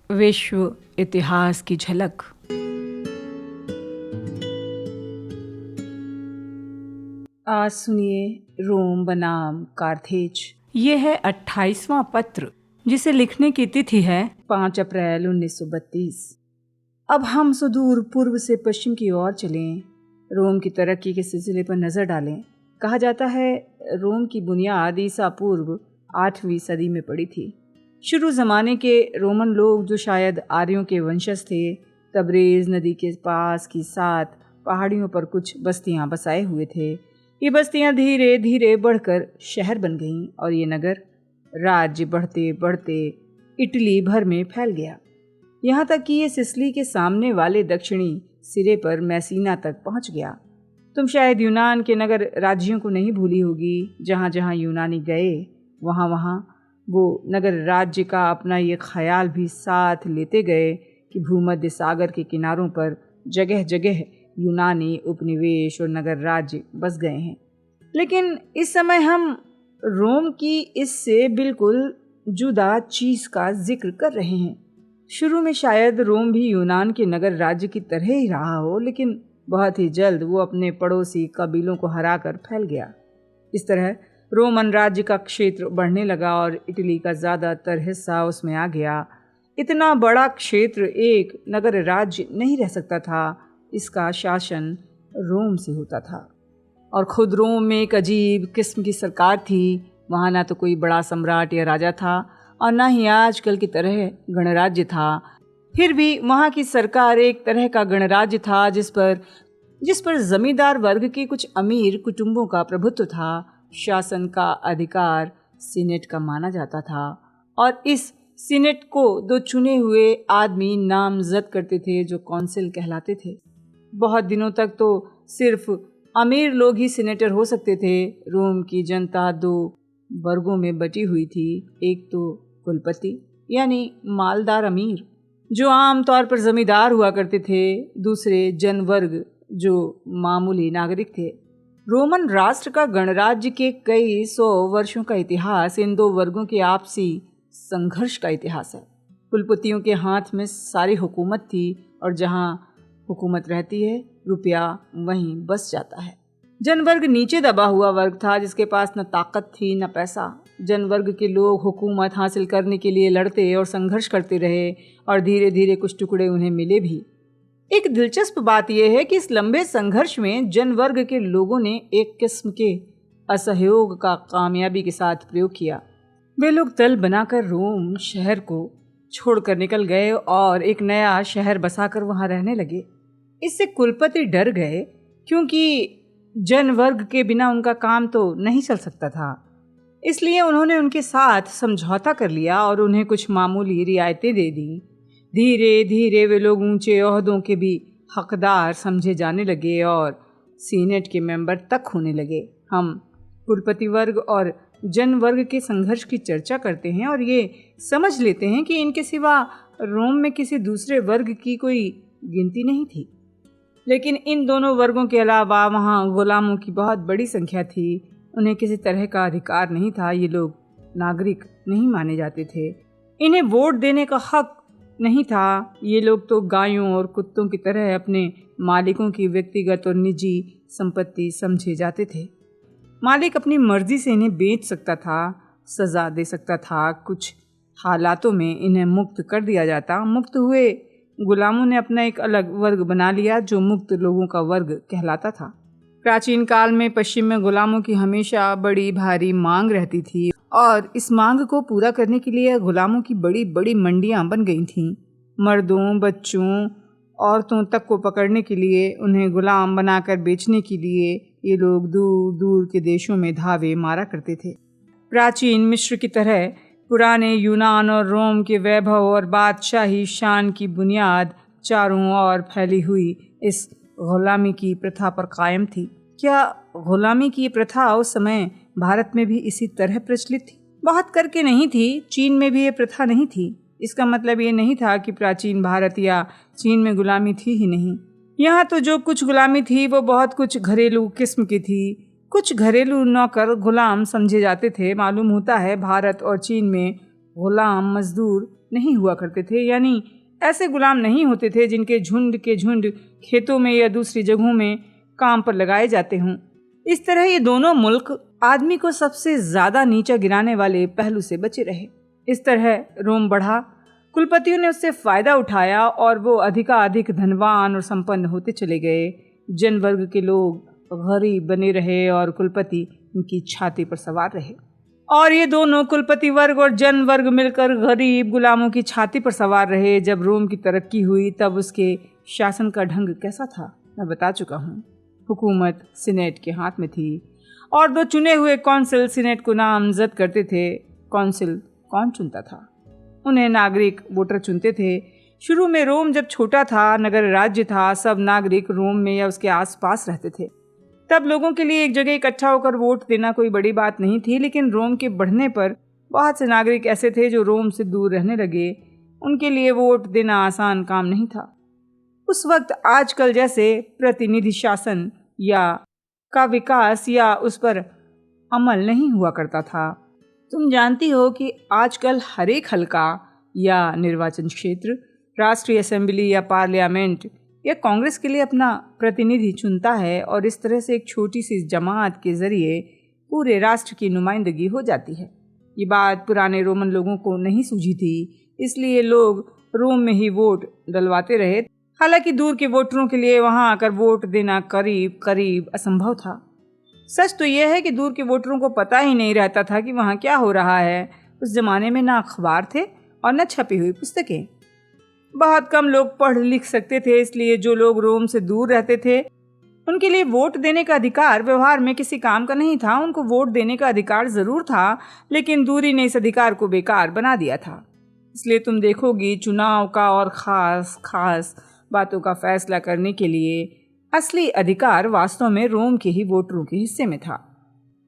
विश्व इतिहास की झलक। आज सुनिए रोम बनाम कार्थेज। ये है 28वां पत्र जिसे लिखने की तिथि है 5 अप्रैल 1932। अब हम सुदूर पूर्व से पश्चिम की ओर चलें, रोम की तरक्की के सिलसिले पर नजर डालें। कहा जाता है रोम की बुनियाद ईसा पूर्व 8वीं सदी में पड़ी थी। शुरू ज़माने के रोमन लोग, जो शायद आर्यों के वंशज थे, तबरेज़ नदी के पास की 7 पहाड़ियों पर कुछ बस्तियां बसाए हुए थे। ये बस्तियां धीरे धीरे बढ़कर शहर बन गईं और ये नगर राज्य बढ़ते बढ़ते इटली भर में फैल गया, यहाँ तक कि ये सिसिली के सामने वाले दक्षिणी सिरे पर मैसीना तक पहुँच गया। तुम शायद यूनान के नगर राज्यों को नहीं भूली होगी। जहाँ जहाँ यूनानी गए वहाँ वहाँ वो नगर राज्य का अपना ये ख्याल भी साथ लेते गए कि भूमध्य सागर के किनारों पर जगह जगह यूनानी उपनिवेश और नगर राज्य बस गए हैं। लेकिन इस समय हम रोम की इससे बिल्कुल जुदा चीज़ का जिक्र कर रहे हैं। शुरू में शायद रोम भी यूनान के नगर राज्य की तरह ही रहा हो, लेकिन बहुत ही जल्द वो अपने पड़ोसी कबीलों को हराकर फैल गया। इस तरह रोमन राज्य का क्षेत्र बढ़ने लगा और इटली का ज़्यादातर हिस्सा उसमें आ गया। इतना बड़ा क्षेत्र एक नगर राज्य नहीं रह सकता था। इसका शासन रोम से होता था और खुद रोम में एक अजीब किस्म की सरकार थी। वहाँ ना तो कोई बड़ा सम्राट या राजा था और ना ही आजकल की तरह गणराज्य था। फिर भी वहाँ की सरकार एक तरह का गणराज्य था जिस पर जमींदार वर्ग के कुछ अमीर कुटुंबों का प्रभुत्व था। शासन का अधिकार सीनेट का माना जाता था और इस सीनेट को 2 चुने हुए आदमी नामजद करते थे जो काउंसिल कहलाते थे। बहुत दिनों तक तो सिर्फ अमीर लोग ही सीनेटर हो सकते थे। रोम की जनता 2 वर्गों में बटी हुई थी। एक तो कुलपति यानी मालदार अमीर जो आम तौर पर जमींदार हुआ करते थे, दूसरे जनवर्ग जो मामूली नागरिक थे। रोमन राष्ट्र का गणराज्य के कई 100 वर्षों का इतिहास इन 2 वर्गों के आपसी संघर्ष का इतिहास है। कुलपतियों के हाथ में सारी हुकूमत थी और जहां हुकूमत रहती है रुपया वहीं बस जाता है। जनवर्ग नीचे दबा हुआ वर्ग था जिसके पास न ताकत थी न पैसा। जनवर्ग के लोग हुकूमत हासिल करने के लिए लड़ते और संघर्ष करते रहे और धीरे धीरे कुछ टुकड़े उन्हें मिले भी। एक दिलचस्प बात यह है कि इस लंबे संघर्ष में जनवर्ग के लोगों ने एक किस्म के असहयोग का कामयाबी के साथ प्रयोग किया। वे लोग दल बनाकर रोम शहर को छोड़कर निकल गए और एक नया शहर बसाकर वहां रहने लगे। इससे कुलपति डर गए क्योंकि जनवर्ग के बिना उनका काम तो नहीं चल सकता था। इसलिए उन्होंने उनके साथ समझौता कर लिया और उन्हें कुछ मामूली रियायतें दे दी। धीरे धीरे वे लोग ऊंचे ओहदों के भी हकदार समझे जाने लगे और सीनेट के मेंबर तक होने लगे। हम कुलपति वर्ग और जन वर्ग के संघर्ष की चर्चा करते हैं और ये समझ लेते हैं कि इनके सिवा रोम में किसी दूसरे वर्ग की कोई गिनती नहीं थी। लेकिन इन दोनों वर्गों के अलावा वहाँ गुलामों की बहुत बड़ी संख्या थी। उन्हें किसी तरह का अधिकार नहीं था। ये लोग नागरिक नहीं माने जाते थे। इन्हें वोट देने का हक नहीं था। ये लोग तो गायों और कुत्तों की तरह अपने मालिकों की व्यक्तिगत और निजी संपत्ति समझे जाते थे। मालिक अपनी मर्जी से इन्हें बेच सकता था, सज़ा दे सकता था। कुछ हालातों में इन्हें मुक्त कर दिया जाता। मुक्त हुए गुलामों ने अपना एक अलग वर्ग बना लिया जो मुक्त लोगों का वर्ग कहलाता था। प्राचीन काल में पश्चिम में गुलामों की हमेशा बड़ी भारी मांग रहती थी और इस मांग को पूरा करने के लिए गुलामों की बड़ी बड़ी मंडियां बन गई थीं। मर्दों, बच्चों, औरतों तक को पकड़ने के लिए, उन्हें गुलाम बनाकर बेचने के लिए ये लोग दूर दूर के देशों में धावे मारा करते थे। प्राचीन मिस्र की तरह पुराने यूनान और रोम के वैभव और बादशाही शान की बुनियाद चारों ओर फैली हुई इस गुलामी की प्रथा पर कायम थी। क्या गुलामी की प्रथा उस समय भारत में भी इसी तरह प्रचलित थी? बहुत करके नहीं थी। चीन में भी ये प्रथा नहीं थी। इसका मतलब ये नहीं था कि प्राचीन भारत या चीन में गुलामी थी ही नहीं। यहाँ तो जो कुछ गुलामी थी वो बहुत कुछ घरेलू किस्म की थी। कुछ घरेलू नौकर गुलाम समझे जाते थे। मालूम होता है भारत और चीन में गुलाम मजदूर नहीं हुआ करते थे, यानी ऐसे गुलाम नहीं होते थे जिनके झुंड के झुंड खेतों में या दूसरी जगहों में काम पर लगाए जाते हों। इस तरह ये दोनों मुल्क आदमी को सबसे ज्यादा नीचा गिराने वाले पहलू से बचे रहे। इस तरह रोम बढ़ा, कुलपतियों ने उससे फायदा उठाया और वो अधिकाधिक धनवान और संपन्न होते चले गए। जन वर्ग के लोग गरीब बने रहे और कुलपति उनकी छाती पर सवार रहे। और ये दोनों कुलपति वर्ग और जन वर्ग मिलकर गरीब गुलामों की छाती पर सवार रहे। जब रोम की तरक्की हुई तब उसके शासन का ढंग कैसा था मैं बता चुका हूँ। हुकूमत सीनेट के हाथ में थी और 2 चुने हुए कौंसिल सीनेट को नामजद करते थे। कौंसिल कौन चुनता था? उन्हें नागरिक वोटर चुनते थे। शुरू में रोम जब छोटा था, नगर राज्य था, सब नागरिक रोम में या उसके आसपास रहते थे। तब लोगों के लिए एक जगह इकट्ठा होकर वोट देना कोई बड़ी बात नहीं थी। लेकिन रोम के बढ़ने पर बहुत से नागरिक ऐसे थे जो रोम से दूर रहने लगे। उनके लिए वोट देना आसान काम नहीं था। उस वक्त आजकल जैसे प्रतिनिधि शासन या का विकास या उस पर अमल नहीं हुआ करता था। तुम जानती हो कि आजकल हर एक हलका या निर्वाचन क्षेत्र राष्ट्रीय असेंबली या पार्लियामेंट या कांग्रेस के लिए अपना प्रतिनिधि चुनता है और इस तरह से एक छोटी सी जमात के जरिए पूरे राष्ट्र की नुमाइंदगी हो जाती है। ये बात पुराने रोमन लोगों को नहीं सूझी थी, इसलिए लोग रोम में ही वोट डलवाते रहे। हालांकि दूर के वोटरों के लिए वहां आकर वोट देना करीब करीब असंभव था। सच तो यह है कि दूर के वोटरों को पता ही नहीं रहता था कि वहां क्या हो रहा है। उस जमाने में ना अखबार थे और न छपी हुई पुस्तकें। बहुत कम लोग पढ़ लिख सकते थे, इसलिए जो लोग रोम से दूर रहते थे उनके लिए वोट देने का अधिकार व्यवहार में किसी काम का नहीं था। उनको वोट देने का अधिकार जरूर था, लेकिन दूरी ने इस अधिकार को बेकार बना दिया था। इसलिए तुम देखोगी चुनाव का और खास खास बातों का फैसला करने के लिए असली अधिकार वास्तव में रोम के ही वोटरों के हिस्से में था।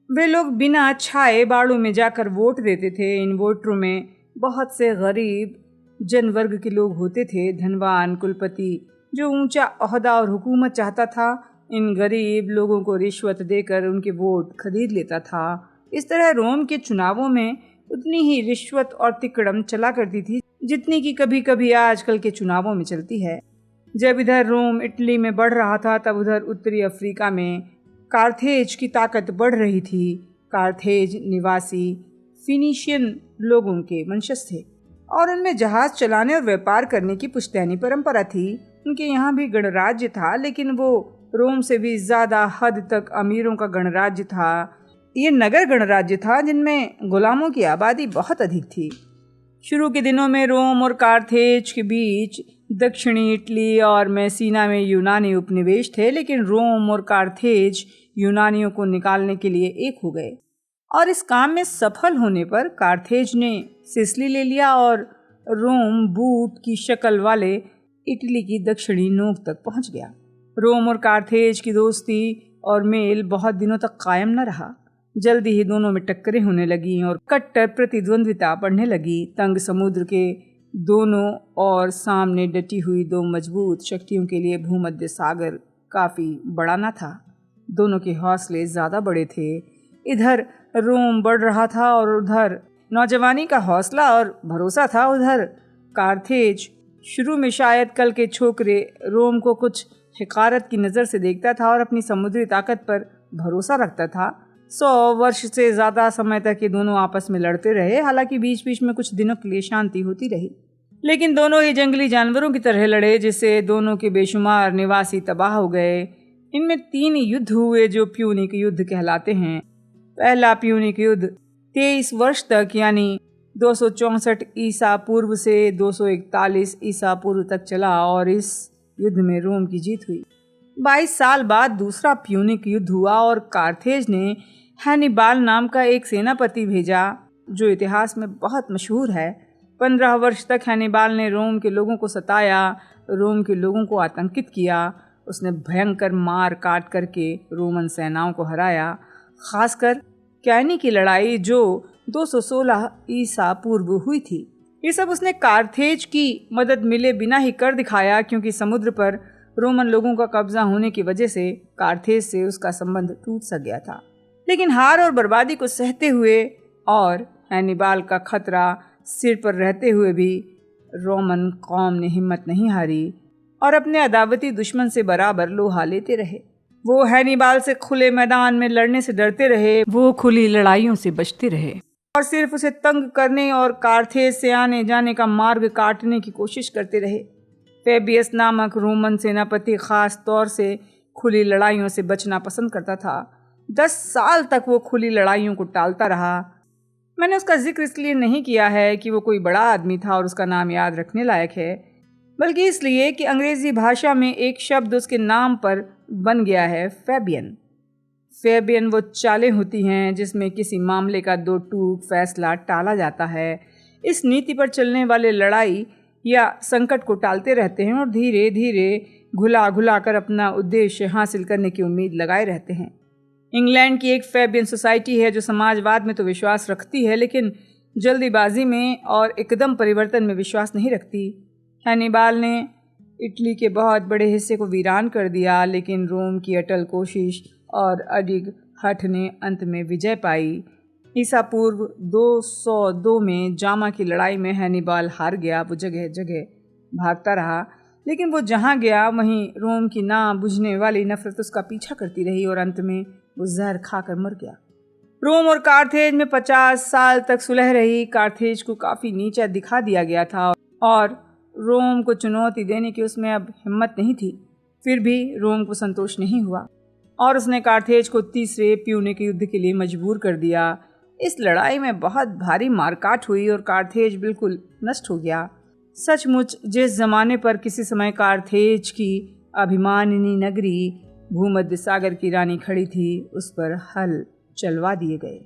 वे लोग बिना छाए बाड़ों में जाकर वोट देते थे। इन वोटरों में बहुत से गरीब जन वर्ग के लोग होते थे। धनवान कुलपति जो ऊंचा ओहदा और हुकूमत चाहता था, इन गरीब लोगों को रिश्वत देकर उनके वोट खरीद लेता था। इस तरह रोम के चुनावों में उतनी ही रिश्वत और तिकड़म चला करती थी जितनी कि कभी कभी आजकल के चुनावों में चलती है। जब इधर रोम इटली में बढ़ रहा था, तब उधर उत्तरी अफ्रीका में कार्थेज की ताकत बढ़ रही थी। कार्थेज निवासी फिनीशियन लोगों के वंशज थे और उनमें जहाज चलाने और व्यापार करने की पुश्तैनी परंपरा थी। उनके यहाँ भी गणराज्य था, लेकिन वो रोम से भी ज्यादा हद तक अमीरों का गणराज्य था। ये नगर गणराज्य था जिनमें गुलामों की आबादी बहुत अधिक थी। शुरू के दिनों में रोम और कार्थेज के बीच दक्षिणी इटली और मैसीना में यूनानी उपनिवेश थे, लेकिन रोम और कार्थेज यूनानियों को निकालने के लिए एक हो गए और इस काम में सफल होने पर कार्थेज ने सिसिली ले लिया और रोम बूट की शक्ल वाले इटली की दक्षिणी नोक तक पहुंच गया। रोम और कार्थेज की दोस्ती और मेल बहुत दिनों तक कायम न रहा। जल्दी ही दोनों में टक्करें होने लगीं और कट्टर प्रतिद्वंद्विता बढ़ने लगी। तंग समुद्र के दोनों और सामने डटी हुई 2 मजबूत शक्तियों के लिए भूमध्य सागर काफी बड़ा न था। दोनों के हौसले ज्यादा बड़े थे। इधर रोम बढ़ रहा था और उधर नौजवानी का हौसला और भरोसा था। उधर कार्थेज शुरू में शायद कल के छोकरे रोम को कुछ हिकारत की नज़र से देखता था और अपनी समुद्री ताकत पर भरोसा रखता था। 100 वर्ष से ज़्यादा समय तक ये दोनों आपस में लड़ते रहे। हालांकि बीच बीच में कुछ दिनों के लिए शांति होती रही, लेकिन दोनों ही जंगली जानवरों की तरह लड़े, जिससे दोनों के बेशुमार निवासी तबाह हो गए। इनमें 3 युद्ध हुए जो प्यूनिक युद्ध कहलाते हैं। पहला प्यूनिक युद्ध 23 वर्ष तक यानी 264 ईसा पूर्व से 241 ईसा पूर्व तक चला और इस युद्ध में रोम की जीत हुई। 22 साल बाद दूसरा प्यूनिक युद्ध हुआ और कार्थेज ने हैनिबाल नाम का एक सेनापति भेजा जो इतिहास में बहुत मशहूर है। 15 वर्ष तक हैनिबाल ने रोम के लोगों को सताया, रोम के लोगों को आतंकित किया। उसने भयंकर मार काट करके रोमन सेनाओं को हराया, खासकर कैनी की लड़ाई जो 216 ईसा पूर्व हुई थी। ये सब उसने कार्थेज की मदद मिले बिना ही कर दिखाया, क्योंकि समुद्र पर रोमन लोगों का कब्जा होने की वजह से कार्थेज से उसका संबंध टूट सा गया था। लेकिन हार और बर्बादी को सहते हुए और हैनिबाल का खतरा सिर पर रहते हुए भी रोमन कौम ने हिम्मत नहीं हारी और अपने अदावती दुश्मन से बराबर लोहा लेते रहे। वो हैनिबाल से खुले मैदान में लड़ने से डरते रहे, वो खुली लड़ाइयों से बचते रहे और सिर्फ उसे तंग करने और कार्थेज से आने जाने का मार्ग काटने की कोशिश करते रहे। फेबियस नामक रोमन सेनापति खास तौर से खुली लड़ाइयों से बचना पसंद करता था। 10 साल तक वो खुली लड़ाइयों को टालता रहा। मैंने उसका जिक्र इसलिए नहीं किया है कि वो कोई बड़ा आदमी था और उसका नाम याद रखने लायक है, बल्कि इसलिए कि अंग्रेजी भाषा में एक शब्द उसके नाम पर बन गया है, फेबियन। फेबियन वो चालें होती हैं जिसमें किसी मामले का दो टूक फैसला टाला जाता है। इस नीति पर चलने वाले लड़ाई या संकट को टालते रहते हैं और धीरे धीरे घुला घुला कर अपना उद्देश्य हासिल करने की उम्मीद लगाए रहते हैं। इंग्लैंड की एक फेबियन सोसाइटी है जो समाजवाद में तो विश्वास रखती है, लेकिन जल्दीबाजी में और एकदम परिवर्तन में विश्वास नहीं रखती। हैनिबाल ने इटली के बहुत बड़े हिस्से को वीरान कर दिया, लेकिन रोम की अटल कोशिश और अडिग हठ ने अंत में विजय पाई। ईसा पूर्व 202 में जामा की लड़ाई में हैनिबाल हार गया। वो जगह जगह भागता रहा, लेकिन वो जहाँ गया वहीं रोम की ना बुझने वाली नफरत उसका पीछा करती रही और अंत में वो जहर खाकर मर गया। रोम और कार्थेज में 50 साल तक सुलह रही। कार्थेज को काफ़ी नीचा दिखा दिया गया था और रोम को चुनौती देने की उसमें अब हिम्मत नहीं थी। फिर भी रोम को संतोष नहीं हुआ और उसने कार्थेज को तीसरे प्यूनिक युद्ध के लिए मजबूर कर दिया। इस लड़ाई में बहुत भारी मारकाट हुई और कार्थेज बिल्कुल नष्ट हो गया। सचमुच जिस जमाने पर किसी समय कार्थेज की अभिमानिनी नगरी भूमध्य सागर की रानी खड़ी थी, उस पर हल चलवा दिए गए।